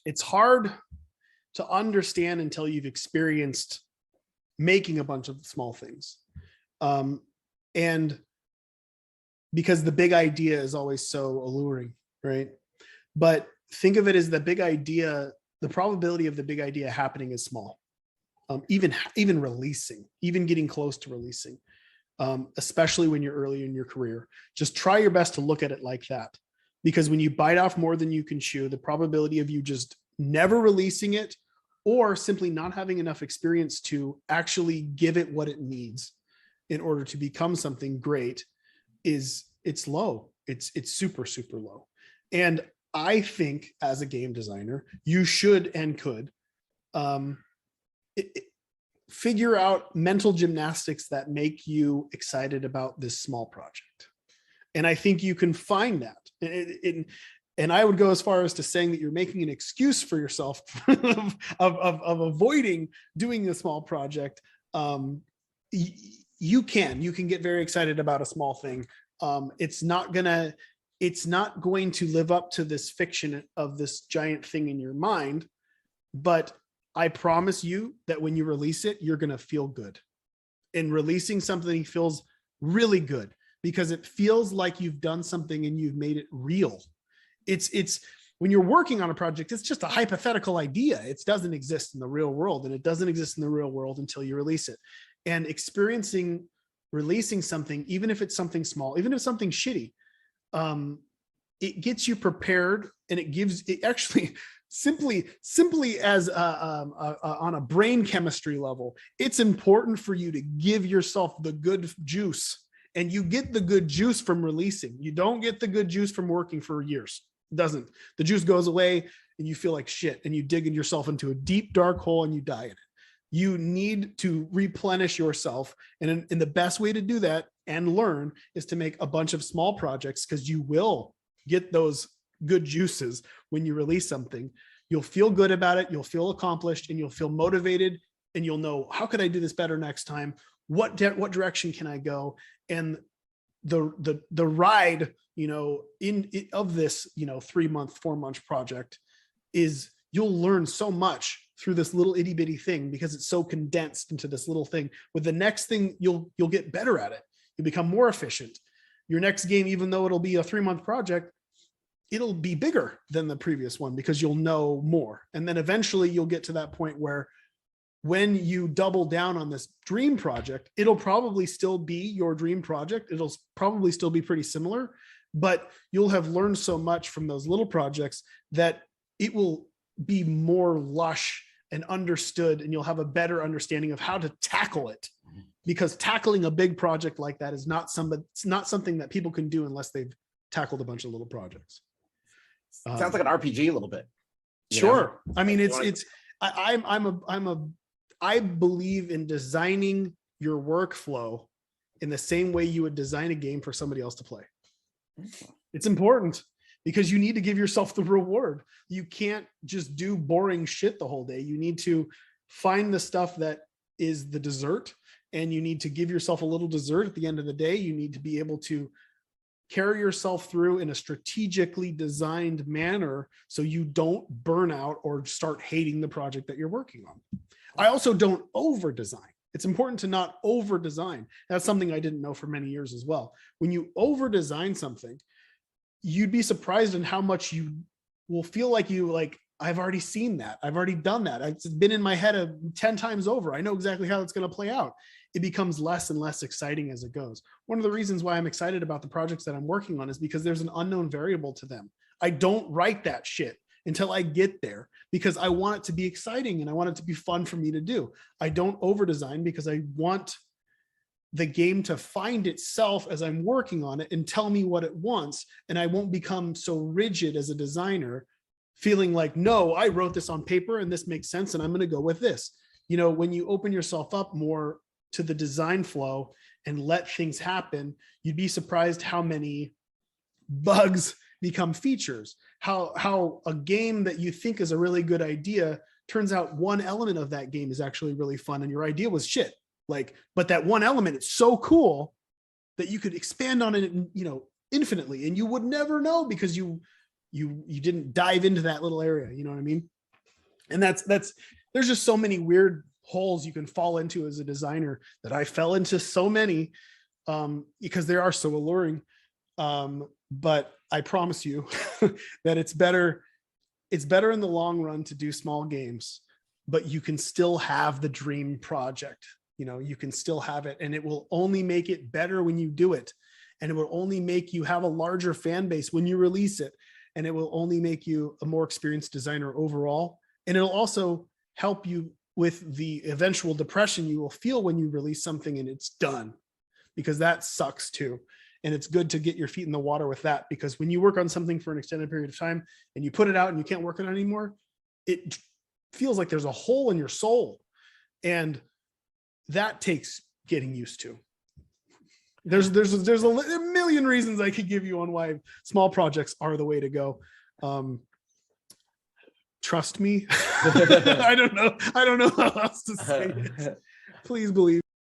it's hard to understand until you've experienced making a bunch of small things. And because the big idea is always so alluring, right? But think of it as the big idea, the probability of the big idea happening is small. Even releasing, even getting close to releasing, especially when you're early in your career. Just try your best to look at it like that. Because when you bite off more than you can chew, the probability of you just never releasing it or simply not having enough experience to actually give it what it needs in order to become something great it's low. It's super, super low. And I think as a game designer, you should and could figure out mental gymnastics that make you excited about this small project. And I think you can find that. And I would go as far as to saying that you're making an excuse for yourself of avoiding doing a small project. You can get very excited about a small thing. It's not going to live up to this fiction of this giant thing in your mind, but I promise you that when you release it, you're going to feel good. And releasing something feels really good because it feels like you've done something and you've made it real. It's when you're working on a project, it's just a hypothetical idea. It doesn't exist in the real world, and it doesn't exist in the real world until you release it. And releasing something, even if it's something small, even if it's something shitty, it gets you prepared, and it actually simply as on a brain chemistry level, it's important for you to give yourself the good juice. And you get the good juice from releasing. You don't get the good juice from working for years. It doesn't. The juice goes away and you feel like shit, and you dig yourself into a deep, dark hole and you die in it. You need to replenish yourself. And the best way to do that and learn is to make a bunch of small projects, because you will get those good juices when you release something. You'll feel good about it. You'll feel accomplished, and you'll feel motivated, and you'll know, how could I do this better next time? What direction can I go? And the ride, of this, 3-month, 4-month project is, you'll learn so much through this little itty bitty thing because it's so condensed into this little thing. With the next thing, you'll get better at it. You'll become more efficient. Your next game, even though it'll be a 3-month project, it'll be bigger than the previous one because you'll know more. And then eventually you'll get to that point where when you double down on this dream project, it'll probably still be your dream project. It'll probably still be pretty similar, but you'll have learned so much from those little projects that it will be more lush and understood, and you'll have a better understanding of how to tackle it. Because tackling a big project like that is not something that people can do unless they've tackled a bunch of little projects. Sounds like an RPG a little bit. Sure. I mean, I believe in designing your workflow in the same way you would design a game for somebody else to play. It's important because you need to give yourself the reward. You can't just do boring shit the whole day. You need to find the stuff that is the dessert, and you need to give yourself a little dessert at the end of the day. You need to be able to carry yourself through in a strategically designed manner so you don't burn out or start hating the project that you're working on. I also don't over design. It's important to not over design. That's something I didn't know for many years as well. When you over design something, you'd be surprised in how much you will feel like I've already seen that. I've already done that. It's been in my head 10 times over. I know exactly how it's going to play out. It becomes less and less exciting as it goes. One of the reasons why I'm excited about the projects that I'm working on is because there's an unknown variable to them. I don't write that shit until I get there because I want it to be exciting and I want it to be fun for me to do. I don't over design because I want the game to find itself as I'm working on it and tell me what it wants. And I won't become so rigid as a designer, feeling like, no, I wrote this on paper and this makes sense and I'm going to go with this. When you open yourself up more to the design flow and let things happen, you'd be surprised how many bugs become features. How a game that you think is a really good idea turns out one element of that game is actually really fun and your idea was shit. But that one element, it's so cool that you could expand on it, infinitely, and you would never know because you you didn't dive into that little area. You know what I mean? And that's there's just so many weird holes you can fall into as a designer that I fell into so many because they are so alluring. But I promise you that it's better in the long run to do small games, but you can still have the dream project. You know, you can still have it, and it will only make it better when you do it. And it will only make you have a larger fan base when you release it. And it will only make you a more experienced designer overall. And it'll also help you with the eventual depression you will feel when you release something and it's done, because that sucks too. And it's good to get your feet in the water with that, because when you work on something for an extended period of time and you put it out and you can't work on it anymore, it feels like there's a hole in your soul. And that takes getting used to. There's a million reasons I could give you on why small projects are the way to go. Trust me. I don't know how else to say it. Please believe.